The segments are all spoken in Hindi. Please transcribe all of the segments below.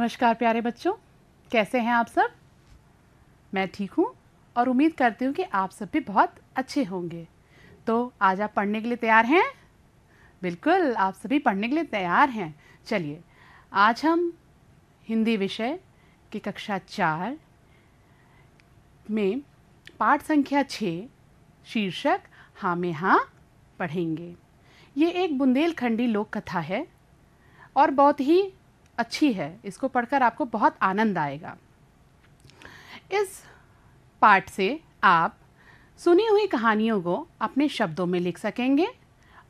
नमस्कार प्यारे बच्चों, कैसे हैं आप सब। मैं ठीक हूँ और उम्मीद करती हूँ कि आप सब भी बहुत अच्छे होंगे। तो आज आप पढ़ने के लिए तैयार हैं? बिल्कुल, आप सभी पढ़ने के लिए तैयार हैं। चलिए, आज हम हिंदी विषय की कक्षा 4 में पाठ संख्या 6 शीर्षक हाँ में हाँ पढ़ेंगे। ये एक बुंदेलखंडी लोक कथा है और बहुत ही अच्छी है। इसको पढ़कर आपको बहुत आनंद आएगा। इस पाठ से आप सुनी हुई कहानियों को अपने शब्दों में लिख सकेंगे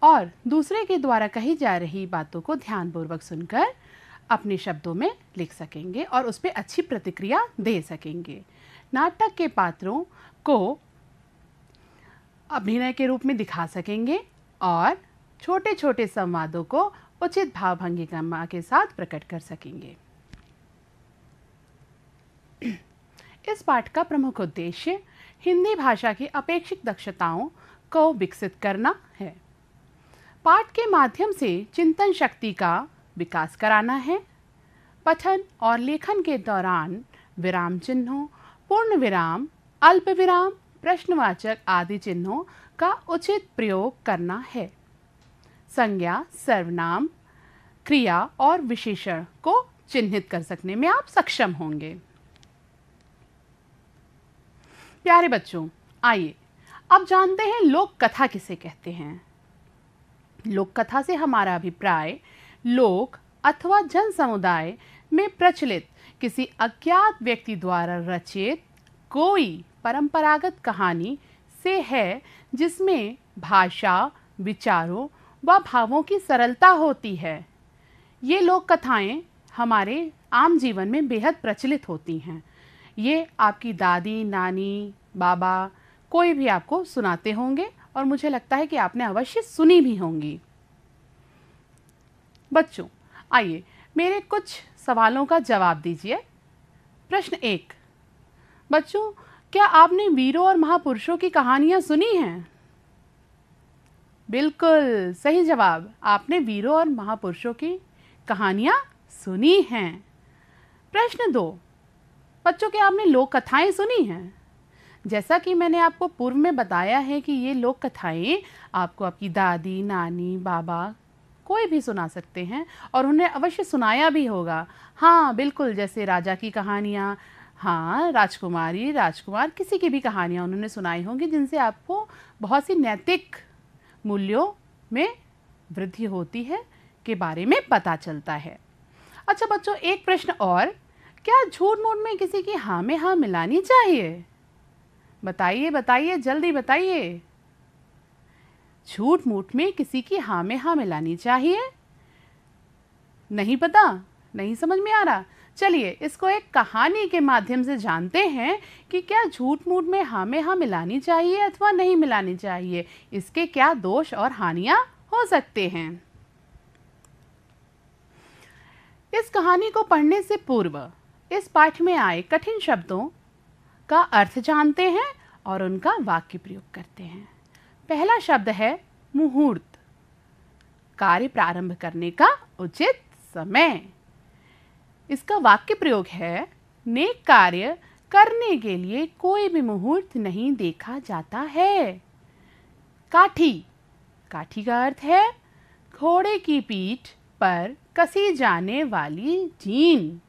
और दूसरे के द्वारा कही जा रही बातों को ध्यानपूर्वक सुनकर अपने शब्दों में लिख सकेंगे और उस पर अच्छी प्रतिक्रिया दे सकेंगे। नाटक के पात्रों को अभिनय के रूप में दिखा सकेंगे और छोटे छोटे संवादों को उचित भावभंगिमा के साथ प्रकट कर सकेंगे। इस पाठ का प्रमुख उद्देश्य हिंदी भाषा की अपेक्षित दक्षताओं को विकसित करना है। पाठ के माध्यम से चिंतन शक्ति का विकास कराना है। पठन और लेखन के दौरान विराम चिन्हों, पूर्ण विराम, अल्प विराम, प्रश्नवाचक आदि चिन्हों का उचित प्रयोग करना है। संज्ञा, सर्वनाम, क्रिया और विशेषण को चिन्हित कर सकने में आप सक्षम होंगे। प्यारे बच्चों, आइए अब जानते हैं लोक कथा किसे कहते हैं। लोक कथा से हमारा अभिप्राय लोक अथवा जन समुदाय में प्रचलित किसी अज्ञात व्यक्ति द्वारा रचित कोई परंपरागत कहानी से है जिसमें भाषा, विचारों व भावों की सरलता होती है। ये लोक कथाएं हमारे आम जीवन में बेहद प्रचलित होती हैं। ये आपकी दादी, नानी, बाबा कोई भी आपको सुनाते होंगे और मुझे लगता है कि आपने अवश्य सुनी भी होंगी। बच्चों, आइए मेरे कुछ सवालों का जवाब दीजिए। प्रश्न 1, बच्चों क्या आपने वीरों और महापुरुषों की कहानियां सुनी हैं? बिल्कुल सही जवाब, आपने वीरों और महापुरुषों की कहानियां सुनी हैं। प्रश्न 2, बच्चों क्या आपने लोक कथाएं सुनी हैं? जैसा कि मैंने आपको पूर्व में बताया है कि ये लोक कथाएं आपको आपकी दादी, नानी, बाबा कोई भी सुना सकते हैं और उन्हें अवश्य सुनाया भी होगा। हाँ बिल्कुल, जैसे राजा की कहानियाँ, हाँ राजकुमारी, राजकुमार, किसी की भी कहानियाँ उन्होंने सुनाई होंगी जिनसे आपको बहुत सी नैतिक मूल्यों में वृद्धि होती है के बारे में पता चलता है। अच्छा बच्चों, एक प्रश्न और, क्या झूठ मूठ में किसी की हाँ में हाँ मिलानी चाहिए? बताइए बताइए, जल्दी बताइए। झूठ मूठ में किसी की हाँ में हाँ मिलानी चाहिए? नहीं पता, नहीं समझ में आ रहा? चलिए इसको एक कहानी के माध्यम से जानते हैं कि क्या झूठ मूठ में हाँ मिलानी चाहिए अथवा नहीं मिलानी चाहिए, इसके क्या दोष और हानियां हो सकते हैं। इस कहानी को पढ़ने से पूर्व इस पाठ में आए कठिन शब्दों का अर्थ जानते हैं और उनका वाक्य प्रयोग करते हैं। पहला शब्द है मुहूर्त, कार्य प्रारंभ करने का उचित समय। इसका वाक्य प्रयोग है, नेक कार्य करने के लिए कोई भी मुहूर्त नहीं देखा जाता है। काठी, काठी का अर्थ है घोड़े की पीठ पर कसी जाने वाली जीन।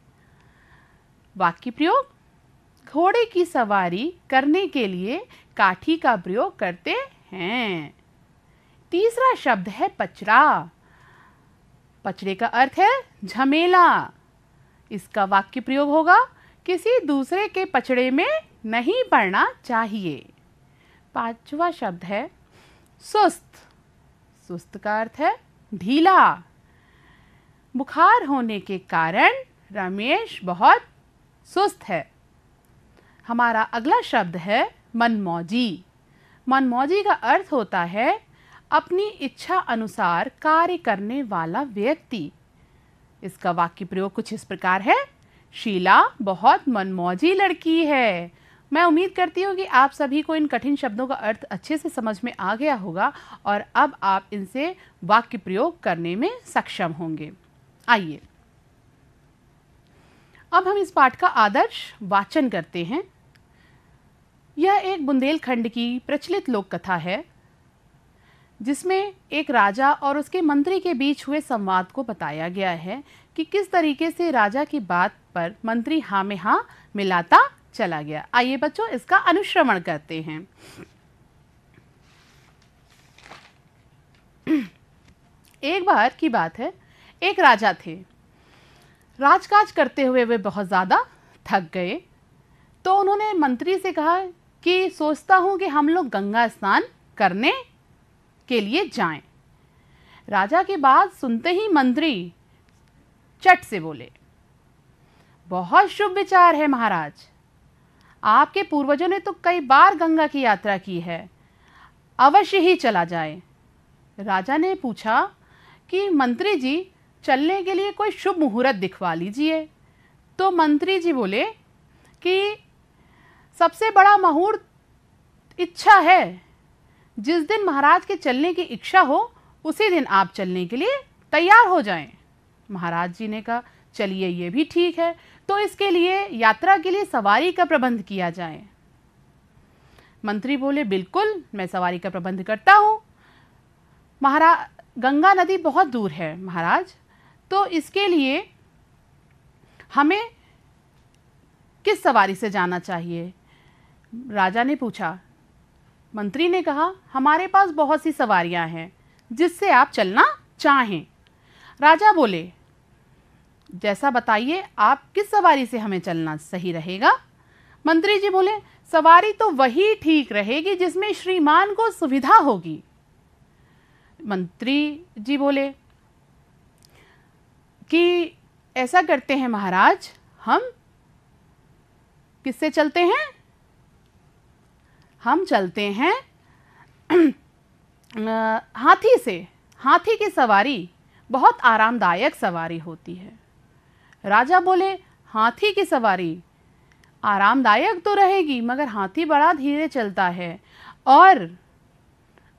वाक्य प्रयोग, घोड़े की सवारी करने के लिए काठी का प्रयोग करते हैं। तीसरा शब्द है पचड़ा, पचड़े का अर्थ है झमेला। इसका वाक्य प्रयोग होगा, किसी दूसरे के पचड़े में नहीं पड़ना चाहिए। पांचवा शब्द है सुस्त, सुस्त का अर्थ है ढीला। बुखार होने के कारण रमेश बहुत सुस्त है। हमारा अगला शब्द है मनमौजी। मनमौजी का अर्थ होता है अपनी इच्छा अनुसार कार्य करने वाला व्यक्ति। इसका वाक्य प्रयोग कुछ इस प्रकार है, शीला बहुत मनमौजी लड़की है। मैं उम्मीद करती हूँ कि आप सभी को इन कठिन शब्दों का अर्थ अच्छे से समझ में आ गया होगा और अब आप इनसे वाक्य प्रयोग करने में सक्षम होंगे। आइए अब हम इस पाठ का आदर्श वाचन करते हैं। यह एक बुंदेलखंड की प्रचलित लोक कथा है जिसमें एक राजा और उसके मंत्री के बीच हुए संवाद को बताया गया है कि किस तरीके से राजा की बात पर मंत्री हाँ में हाँ मिलाता चला गया। आइए बच्चों इसका अनुश्रवण करते हैं। एक बार की बात है, एक राजा थे। राजकाज करते हुए वे बहुत ज़्यादा थक गए, तो उन्होंने मंत्री से कहा कि सोचता हूँ कि हम लोग गंगा स्नान करने के लिए जाएं। राजा की बात सुनते ही मंत्री चट से बोले, बहुत शुभ विचार है महाराज, आपके पूर्वजों ने तो कई बार गंगा की यात्रा की है, अवश्य ही चला जाए। राजा ने पूछा कि मंत्री जी चलने के लिए कोई शुभ मुहूर्त दिखवा लीजिए। तो मंत्री जी बोले कि सबसे बड़ा मुहूर्त इच्छा है, जिस दिन महाराज के चलने की इच्छा हो उसी दिन आप चलने के लिए तैयार हो जाएं। महाराज जी ने कहा चलिए ये भी ठीक है, तो इसके लिए यात्रा के लिए सवारी का प्रबंध किया जाए। मंत्री बोले बिल्कुल मैं सवारी का प्रबंध करता हूँ। महाराज गंगा नदी बहुत दूर है महाराज, तो इसके लिए हमें किस सवारी से जाना चाहिए? राजा ने पूछा। मंत्री ने कहा हमारे पास बहुत सी सवारियां हैं जिससे आप चलना चाहें। राजा बोले जैसा बताइए आप किस सवारी से हमें चलना सही रहेगा? मंत्री जी बोले सवारी तो वही ठीक रहेगी जिसमें श्रीमान को सुविधा होगी। मंत्री जी बोले कि ऐसा करते हैं महाराज, हम किससे चलते हैं? हम चलते हैं हाथी से। हाथी की सवारी बहुत आरामदायक सवारी होती है। राजा बोले हाथी की सवारी आरामदायक तो रहेगी मगर हाथी बड़ा धीरे चलता है और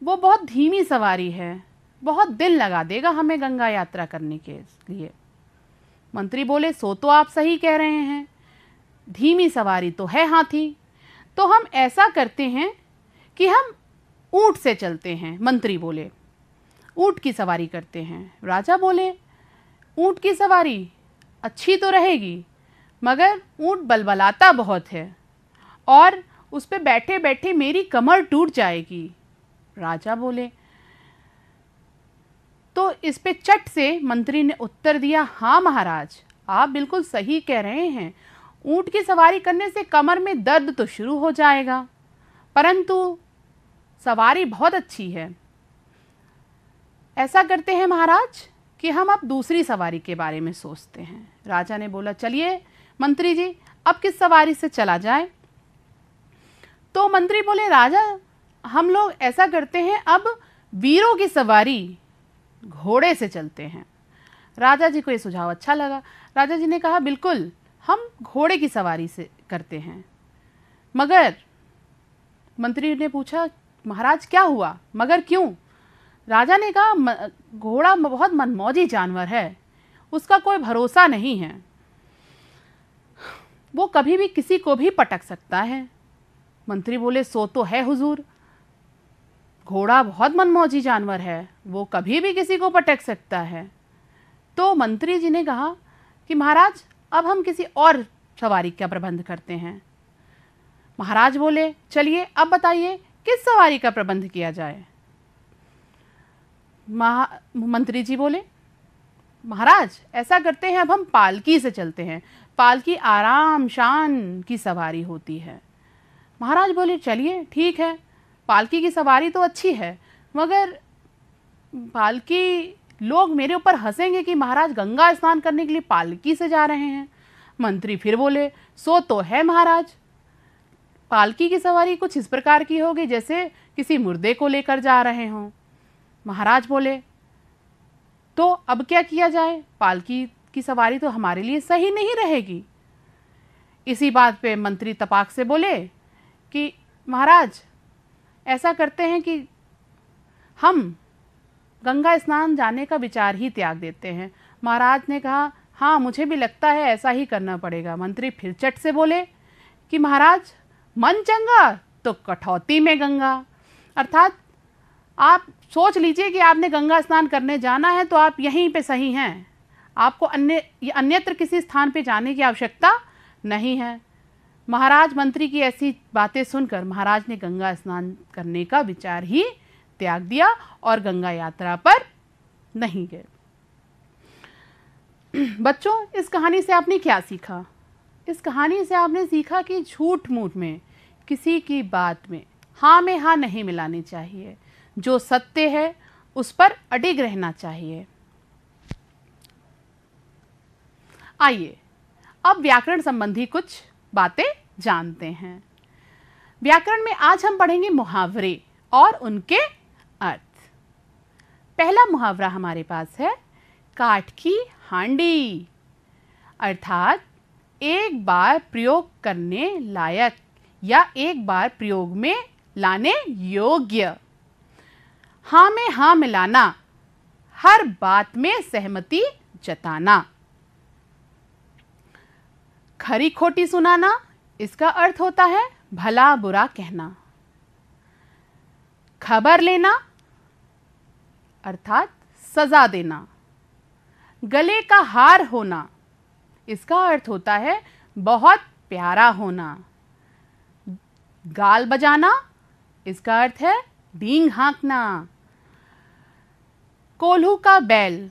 वो बहुत धीमी सवारी है, बहुत दिन लगा देगा हमें गंगा यात्रा करने के लिए। मंत्री बोले सो तो आप सही कह रहे हैं, धीमी सवारी तो है हाथी, तो हम ऐसा करते हैं कि हम ऊंट से चलते हैं। मंत्री बोले ऊंट की सवारी करते हैं। राजा बोले ऊंट की सवारी अच्छी तो रहेगी मगर ऊंट बलबलाता बहुत है और उस पर बैठे बैठे मेरी कमर टूट जाएगी। राजा बोले तो इस पे चट से मंत्री ने उत्तर दिया हाँ महाराज आप बिल्कुल सही कह रहे हैं, ऊंट की सवारी करने से कमर में दर्द तो शुरू हो जाएगा परंतु सवारी बहुत अच्छी है। ऐसा करते हैं महाराज कि हम अब दूसरी सवारी के बारे में सोचते हैं। राजा ने बोला चलिए मंत्री जी अब किस सवारी से चला जाए? तो मंत्री बोले राजा हम लोग ऐसा करते हैं अब वीरों की सवारी घोड़े से चलते हैं। राजा जी को ये सुझाव अच्छा लगा। राजा जी ने कहा बिल्कुल हम घोड़े की सवारी से करते हैं। मगर मंत्री ने पूछा महाराज क्या हुआ, मगर क्यों? राजा ने कहा घोड़ा बहुत मनमौजी जानवर है, उसका कोई भरोसा नहीं है, वो कभी भी किसी को भी पटक सकता है। मंत्री बोले सो तो है हुजूर, घोड़ा बहुत मनमौजी जानवर है, वो कभी भी किसी को पटक सकता है। तो मंत्री जी ने कहा कि महाराज अब हम किसी और सवारी का प्रबंध करते हैं। महाराज बोले चलिए अब बताइए किस सवारी का प्रबंध किया जाए? मंत्री जी बोले महाराज ऐसा करते हैं अब हम पालकी से चलते हैं, पालकी आराम शान की सवारी होती है। महाराज बोले चलिए ठीक है, पालकी की सवारी तो अच्छी है मगर पालकी लोग मेरे ऊपर हंसेंगे कि महाराज गंगा स्नान करने के लिए पालकी से जा रहे हैं। मंत्री फिर बोले सो तो है महाराज, पालकी की सवारी कुछ इस प्रकार की होगी जैसे किसी मुर्दे को लेकर जा रहे हों। महाराज बोले तो अब क्या किया जाए, पालकी की सवारी तो हमारे लिए सही नहीं रहेगी। इसी बात पे मंत्री तपाक से बोले कि महाराज ऐसा करते हैं कि हम गंगा स्नान जाने का विचार ही त्याग देते हैं। महाराज ने कहा हाँ, मुझे भी लगता है ऐसा ही करना पड़ेगा। मंत्री फिर चट से बोले कि महाराज, मन चंगा तो कठौती में गंगा। अर्थात आप सोच लीजिए कि आपने गंगा स्नान करने जाना है तो आप यहीं पे सही हैं, आपको अन्यत्र किसी स्थान पे जाने की आवश्यकता नहीं है। महाराज मंत्री की ऐसी बातें सुनकर महाराज ने गंगा स्नान करने का विचार ही त्याग दिया और गंगा यात्रा पर नहीं गए। बच्चों, इस कहानी से आपने क्या सीखा? इस कहानी से आपने सीखा कि झूठ मूठ में किसी की बात में हाँ नहीं मिलानी चाहिए। जो सत्य है उस पर अडिग रहना चाहिए। आइए अब व्याकरण संबंधी कुछ बातें जानते हैं। व्याकरण में आज हम पढ़ेंगे मुहावरे और उनके अर्थ। पहला मुहावरा हमारे पास है काठ की हांडी, अर्थात एक बार प्रयोग करने लायक या एक बार प्रयोग में लाने योग्य। हाँ में हाँ मिलाना, हर बात में सहमति जताना। खरी खोटी सुनाना, इसका अर्थ होता है भला बुरा कहना। खबर लेना अर्थात सजा देना। गले का हार होना, इसका अर्थ होता है बहुत प्यारा होना। गाल बजाना, इसका अर्थ है बींग हाँकना। कोल्हू का बैल,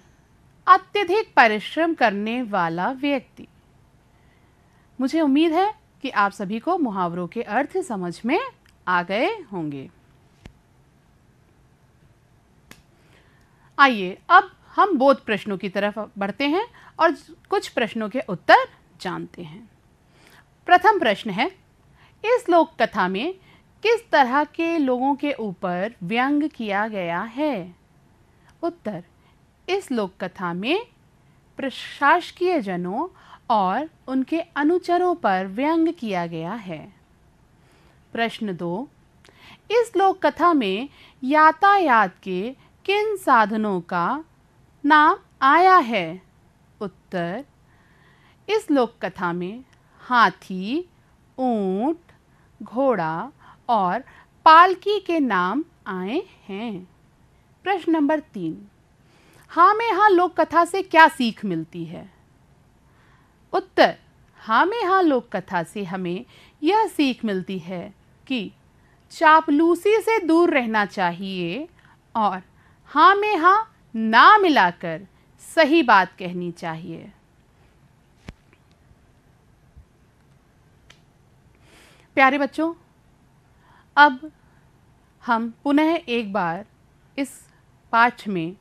अत्यधिक परिश्रम करने वाला व्यक्ति। मुझे उम्मीद है कि आप सभी को मुहावरों के अर्थ समझ में आ गए होंगे। आइए अब हम बोध प्रश्नों की तरफ बढ़ते हैं और कुछ प्रश्नों के उत्तर जानते हैं। प्रथम प्रश्न है, इस लोक कथा में किस तरह के लोगों के ऊपर व्यंग किया गया है? उत्तर, इस लोक कथा में प्रशासकीय जनों और उनके अनुचरों पर व्यंग किया गया है। प्रश्न 2, इस लोक कथा में यातायात के किन साधनों का नाम आया है? उत्तर, इस लोक कथा में हाथी, ऊंट, घोड़ा और पालकी के नाम आए हैं। प्रश्न नंबर 3, हाँ में हाँ लोक कथा से क्या सीख मिलती है? उत्तर, हाँ में हाँ लोक कथा से हमें यह सीख मिलती है कि चापलूसी से दूर रहना चाहिए और हाँ में हाँ ना मिलाकर सही बात कहनी चाहिए। प्यारे बच्चों, अब हम पुनः एक बार इस पाठ में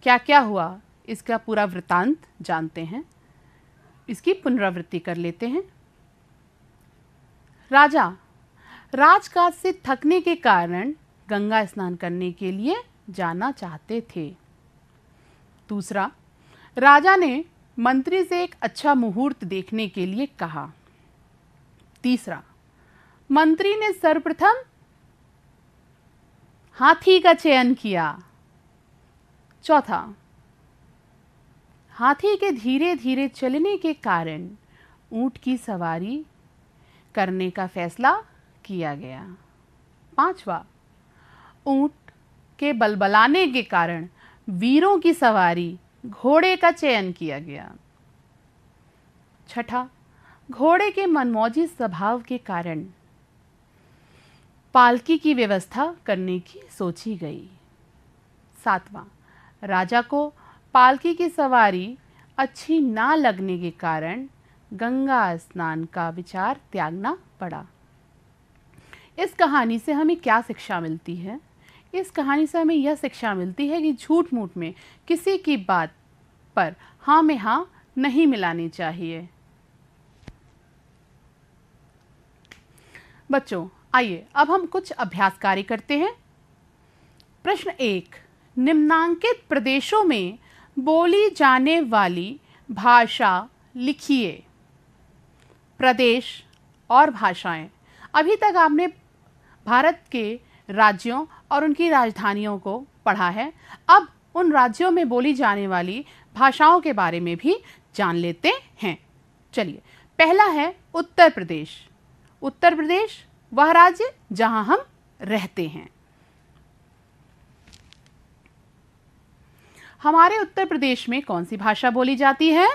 क्या क्या हुआ इसका पूरा वृत्तांत जानते हैं। इसकी पुनरावृत्ति कर लेते हैं। राजा राजकाज से थकने के कारण गंगा स्नान करने के लिए जाना चाहते थे। दूसरा, राजा ने मंत्री से एक अच्छा मुहूर्त देखने के लिए कहा। तीसरा, मंत्री ने सर्वप्रथम हाथी का चयन किया। चौथा, हाथी के धीरे धीरे चलने के कारण ऊंट की सवारी करने का फैसला किया गया। पांचवा, ऊंट के बलबलाने के कारण वीरों की सवारी घोड़े का चयन किया गया। छठा, घोड़े के मनमौजी स्वभाव के कारण पालकी की व्यवस्था करने की सोची गई। सातवां, राजा को पालकी की सवारी अच्छी ना लगने के कारण गंगा स्नान का विचार त्यागना पड़ा। इस कहानी से हमें क्या शिक्षा मिलती है? इस कहानी से हमें यह शिक्षा मिलती है कि झूठ मूठ में किसी की बात पर हाँ में हाँ नहीं मिलानी चाहिए। बच्चों, आइए अब हम कुछ अभ्यास कार्य करते हैं। प्रश्न 1, निम्नांकित प्रदेशों में बोली जाने वाली भाषा लिखिए। प्रदेश और भाषाएं। अभी तक आपने भारत के राज्यों और उनकी राजधानियों को पढ़ा है। अब उन राज्यों में बोली जाने वाली भाषाओं के बारे में भी जान लेते हैं। चलिए, पहला है उत्तर प्रदेश। उत्तर प्रदेश वह राज्य जहां हम रहते हैं। हमारे उत्तर प्रदेश में कौन सी भाषा बोली जाती है?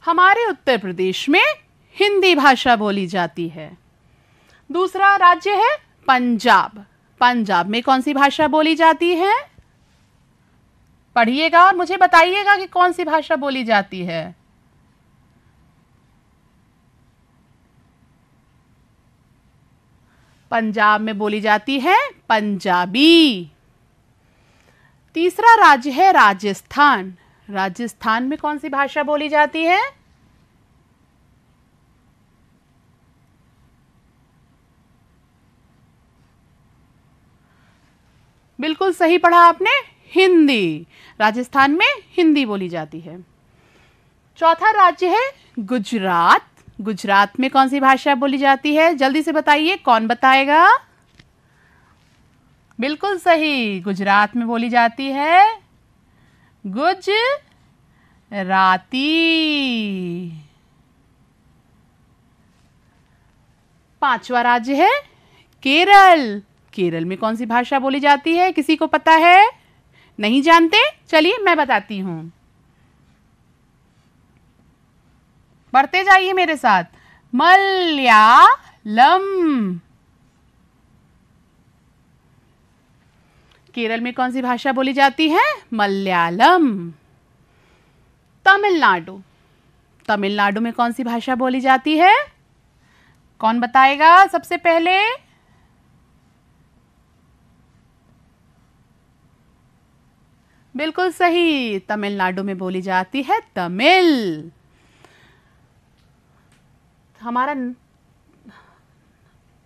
हमारे उत्तर प्रदेश में हिंदी भाषा बोली जाती है। दूसरा राज्य है पंजाब। पंजाब में कौन सी भाषा बोली जाती है? पढ़िएगा और मुझे बताइएगा कि कौन सी भाषा बोली जाती है। पंजाब में बोली जाती है पंजाबी। तीसरा राज्य है राजस्थान। राजस्थान में कौन सी भाषा बोली जाती है? बिल्कुल सही पढ़ा आपने, हिंदी। राजस्थान में हिंदी बोली जाती है। चौथा राज्य है गुजरात। गुजरात में कौन सी भाषा बोली जाती है? जल्दी से बताइए, कौन बताएगा? बिल्कुल सही, गुजरात में बोली जाती है गुजराती। पांचवा राज्य है केरल। केरल में कौन सी भाषा बोली जाती है? किसी को पता है? नहीं जानते? चलिए मैं बताती हूं, पढ़ते जाइए मेरे साथ। मलयालम। केरल में कौन सी भाषा बोली जाती है? मलयालम। तमिलनाडु। तमिलनाडु में कौन सी भाषा बोली जाती है? कौन बताएगा सबसे पहले? बिल्कुल सही, तमिलनाडु में बोली जाती है तमिल। हमारा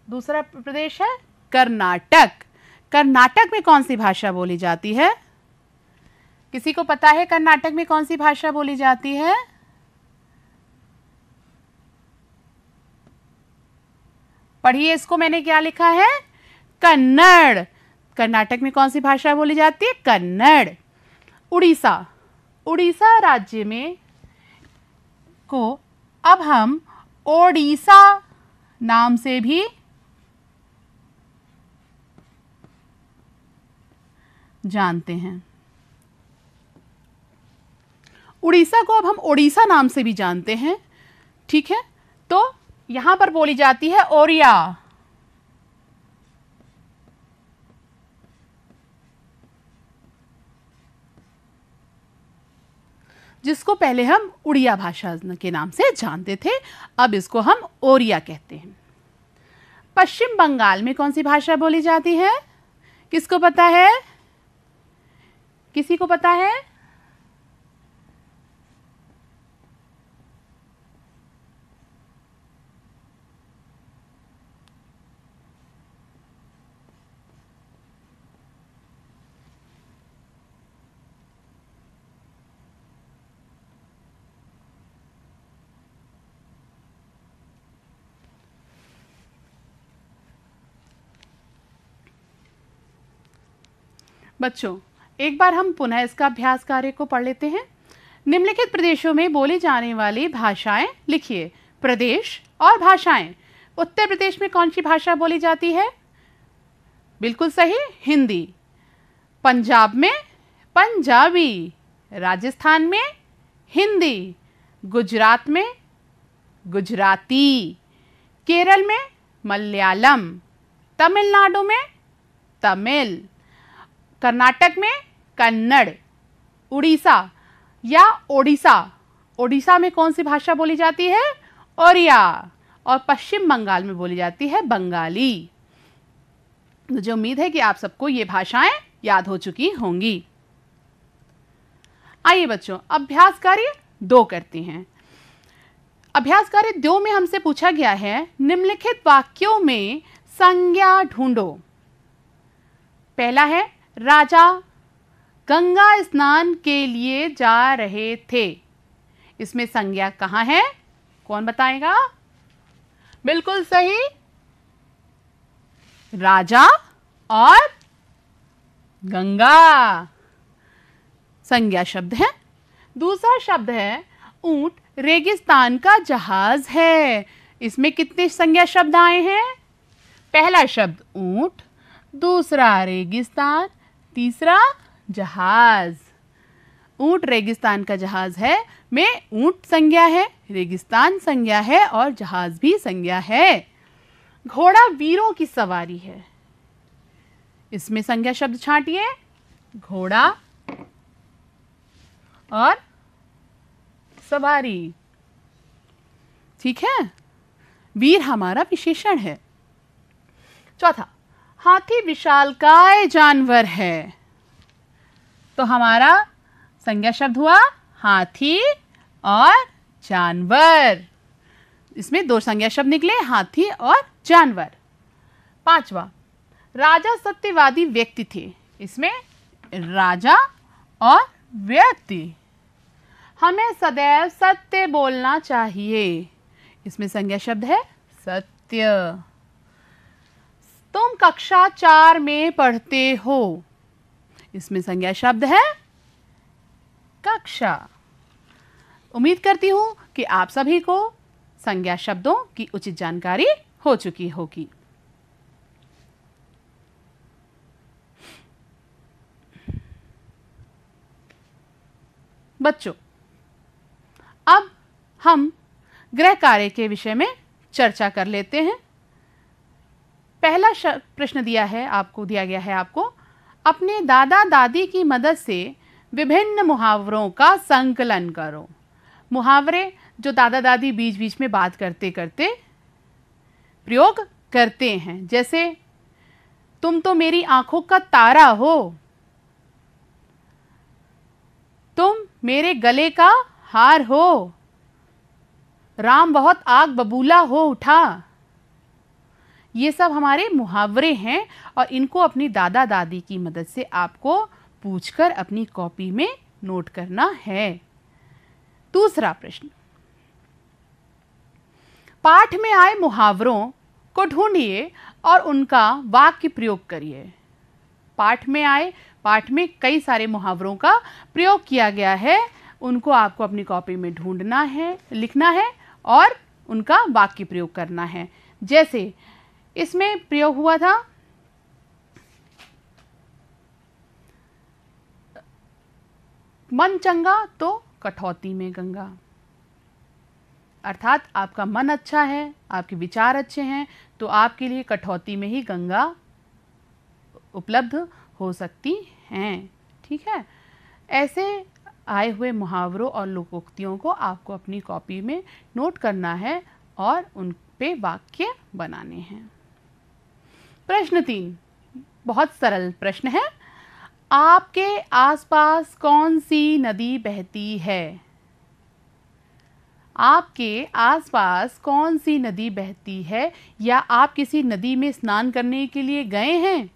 दूसरा प्रदेश है कर्नाटक। कर्नाटक में कौन सी भाषा बोली जाती है? किसी को पता है कर्नाटक में कौन सी भाषा बोली जाती है? पढ़िए इसको, मैंने क्या लिखा है? कन्नड़। कर्नाटक में कौन सी भाषा बोली जाती है? कन्नड़। उड़ीसा। उड़ीसा राज्य में को अब हम ओडिशा नाम से भी जानते हैं। उड़ीसा को अब हम ओडिशा नाम से भी जानते हैं, ठीक है? तो यहां पर बोली जाती है ओरिया। जिसको पहले हम उड़िया भाषा के नाम से जानते थे, अब इसको हम ओरिया कहते हैं। पश्चिम बंगाल में कौन सी भाषा बोली जाती है? किसको पता है? किसी को पता है? बच्चों, एक बार हम पुनः इसका अभ्यास कार्य को पढ़ लेते हैं। निम्नलिखित प्रदेशों में बोली जाने वाली भाषाएं लिखिए। प्रदेश और भाषाएं। उत्तर प्रदेश में कौन सी भाषा बोली जाती है? बिल्कुल सही, हिंदी। पंजाब में पंजाबी। राजस्थान में हिंदी। गुजरात में गुजराती। केरल में मलयालम। तमिलनाडु में तमिल। कर्नाटक में कन्नड़। उड़ीसा या ओडिशा, ओडिशा में कौन सी भाषा बोली जाती है? ओरिया। और पश्चिम बंगाल में बोली जाती है बंगाली। मुझे उम्मीद है कि आप सबको ये भाषाएं याद हो चुकी होंगी। आइए बच्चों, अभ्यास कार्य 2 करते हैं। अभ्यास कार्य 2 में हमसे पूछा गया है, निम्नलिखित वाक्यों में संज्ञा ढूंढो। पहला है, राजा गंगा स्नान के लिए जा रहे थे। इसमें संज्ञा कहाँ है? कौन बताएगा? बिल्कुल सही। राजा और गंगा संज्ञा शब्द है। दूसरा शब्द है ऊंट रेगिस्तान का जहाज है। इसमें कितने संज्ञा शब्द आए हैं? पहला शब्द ऊंट, दूसरा रेगिस्तान, तीसरा जहाज। ऊंट रेगिस्तान का जहाज है में ऊंट संज्ञा है, रेगिस्तान संज्ञा है और जहाज भी संज्ञा है। घोड़ा वीरों की सवारी है। इसमें संज्ञा शब्द छांटिए, घोड़ा और सवारी। ठीक है, वीर हमारा विशेषण है। चौथा, हाथी विशालकाय जानवर है। तो हमारा संज्ञा शब्द हुआ हाथी और जानवर। इसमें दो संज्ञा शब्द निकले, हाथी और जानवर। पांचवा, राजा सत्यवादी व्यक्ति थे। इसमें राजा और व्यक्ति। हमें सदैव सत्य बोलना चाहिए। इसमें संज्ञा शब्द है सत्य। तुम कक्षा 4 में पढ़ते हो। इसमें संज्ञा शब्द है कक्षा। उम्मीद करती हूं कि आप सभी को संज्ञा शब्दों की उचित जानकारी हो चुकी होगी। बच्चों, अब हम गृह कार्य के विषय में चर्चा कर लेते हैं। पहला प्रश्न दिया गया है आपको, अपने दादा दादी की मदद से विभिन्न मुहावरों का संकलन करो। मुहावरे जो दादा दादी बीच बीच में बात करते करते प्रयोग करते हैं, जैसे तुम तो मेरी आंखों का तारा हो, तुम मेरे गले का हार हो, राम बहुत आग बबूला हो उठा। ये सब हमारे मुहावरे हैं और इनको अपनी दादा दादी की मदद से आपको पूछकर अपनी कॉपी में नोट करना है। दूसरा प्रश्न, पाठ में आए मुहावरों को ढूंढिए और उनका वाक्य प्रयोग करिए। पाठ में कई सारे मुहावरों का प्रयोग किया गया है, उनको आपको अपनी कॉपी में ढूंढना है, लिखना है और उनका वाक्य प्रयोग करना है। जैसे इसमें प्रयोग हुआ था, मन चंगा तो कठौती में गंगा। अर्थात आपका मन अच्छा है, आपके विचार अच्छे हैं, तो आपके लिए कठौती में ही गंगा उपलब्ध हो सकती हैं। ठीक है, ऐसे आए हुए मुहावरों और लोकोक्तियों को आपको अपनी कॉपी में नोट करना है और उन पे वाक्य बनाने हैं। प्रश्न 3 बहुत सरल प्रश्न है। आपके आसपास कौन सी नदी बहती है? आपके आसपास कौन सी नदी बहती है? या आप किसी नदी में स्नान करने के लिए गए हैं?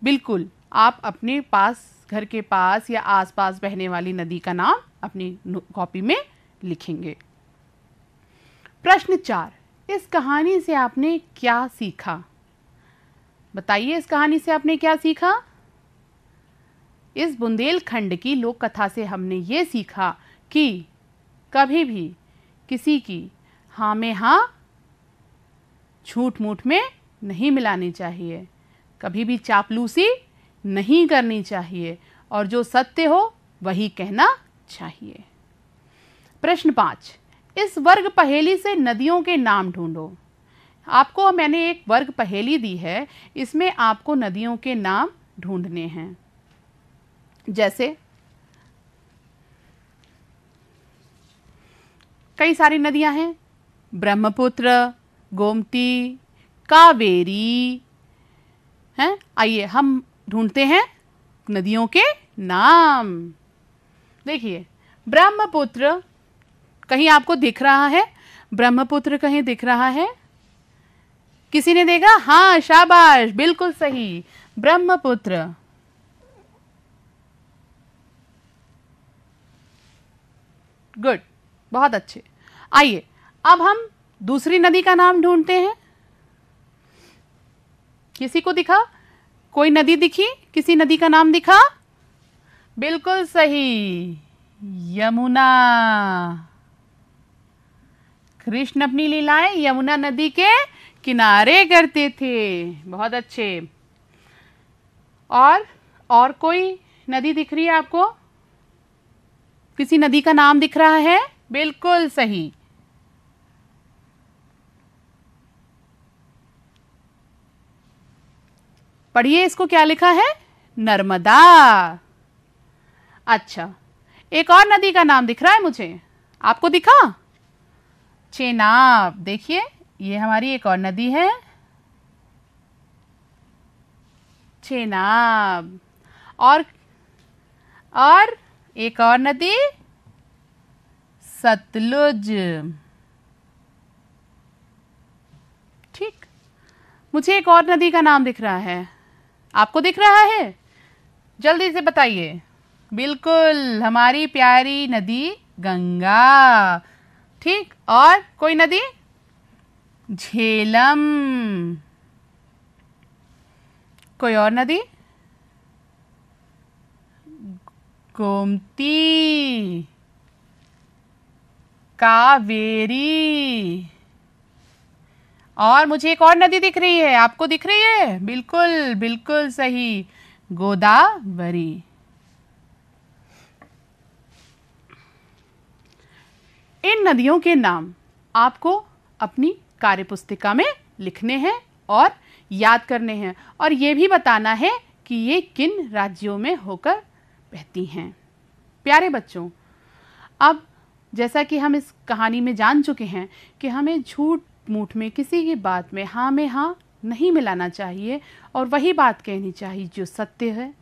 बिल्कुल, आप अपने पास, घर के पास या आसपास बहने वाली नदी का नाम अपनी कॉपी में लिखेंगे। प्रश्न 4, इस कहानी से आपने क्या सीखा? बताइए, इस कहानी से आपने क्या सीखा? इस बुंदेलखंड की लोक कथा से हमने ये सीखा कि कभी भी किसी की हाँ में हाँ, झूठ मूठ में नहीं मिलानी चाहिए, कभी भी चापलूसी नहीं करनी चाहिए और जो सत्य हो वही कहना चाहिए। प्रश्न 5, इस वर्ग पहेली से नदियों के नाम ढूंढो। आपको मैंने एक वर्ग पहेली दी है, इसमें आपको नदियों के नाम ढूंढने हैं। जैसे कई सारी नदियां हैं, ब्रह्मपुत्र, गोमती, कावेरी हैं। आइए हम ढूंढते हैं नदियों के नाम। देखिए, ब्रह्मपुत्र कहीं आपको दिख रहा है? ब्रह्मपुत्र कहीं दिख रहा है? किसी ने देखा? हाँ, शाबाश, बिल्कुल सही, ब्रह्मपुत्र। गुड, बहुत अच्छे। आइए अब हम दूसरी नदी का नाम ढूंढते हैं। किसी को दिखा? कोई नदी दिखी? किसी नदी का नाम दिखा? बिल्कुल सही, यमुना। कृष्ण अपनी लीलाएं यमुना नदी के किनारे करते थे। बहुत अच्छे। और कोई नदी दिख रही है आपको? किसी नदी का नाम दिख रहा है? बिल्कुल सही। पढ़िए इसको, क्या लिखा है? नर्मदा। अच्छा, एक और नदी का नाम दिख रहा है मुझे, आपको दिखा? चेनाब। देखिए, ये हमारी एक और नदी है, चेनाब। और एक और नदी, सतलुज। ठीक, मुझे एक और नदी का नाम दिख रहा है, आपको दिख रहा है? जल्दी से बताइए। बिल्कुल, हमारी प्यारी नदी गंगा। ठीक, और कोई नदी? झेलम। कोई और नदी? गोमती, कावेरी। और मुझे एक और नदी दिख रही है, आपको दिख रही है? बिल्कुल बिल्कुल सही, गोदावरी। इन नदियों के नाम आपको अपनी कार्यपुस्तिका में लिखने हैं और याद करने हैं, और ये भी बताना है कि ये किन राज्यों में होकर बहती हैं। प्यारे बच्चों, अब जैसा कि हम इस कहानी में जान चुके हैं कि हमें झूठ मूठ में किसी की बात में हाँ नहीं मिलाना चाहिए और वही बात कहनी चाहिए जो सत्य है।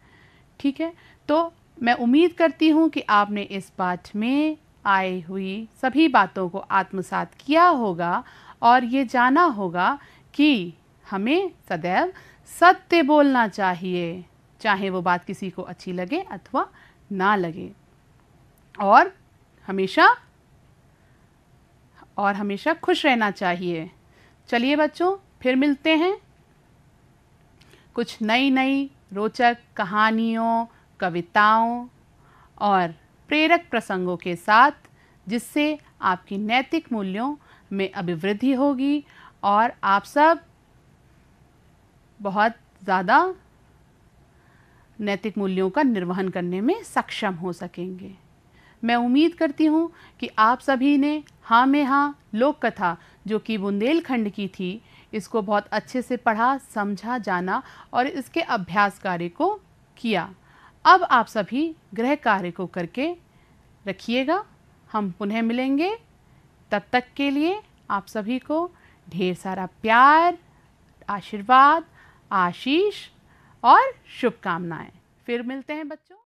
ठीक है, तो मैं उम्मीद करती हूँ कि आपने इस पाठ में आई हुई सभी बातों को आत्मसात किया होगा और ये जाना होगा कि हमें सदैव सत्य बोलना चाहिए, चाहे वो बात किसी को अच्छी लगे अथवा ना लगे, और हमेशा खुश रहना चाहिए। चलिए बच्चों, फिर मिलते हैं कुछ नई रोचक कहानियों, कविताओं और प्रेरक प्रसंगों के साथ, जिससे आपकी नैतिक मूल्यों में अभिवृद्धि होगी और आप सब बहुत ज़्यादा नैतिक मूल्यों का निर्वहन करने में सक्षम हो सकेंगे। मैं उम्मीद करती हूँ कि आप सभी ने हाँ में हाँ लोक कथा, जो कि बुंदेलखंड की थी, इसको बहुत अच्छे से पढ़ा, समझा, जाना और इसके अभ्यास कार्य को किया। अब आप सभी गृह कार्य को करके रखिएगा। हम पुनः मिलेंगे, तब तक के लिए आप सभी को ढेर सारा प्यार, आशीर्वाद, आशीष और शुभकामनाएं। फिर मिलते हैं बच्चों।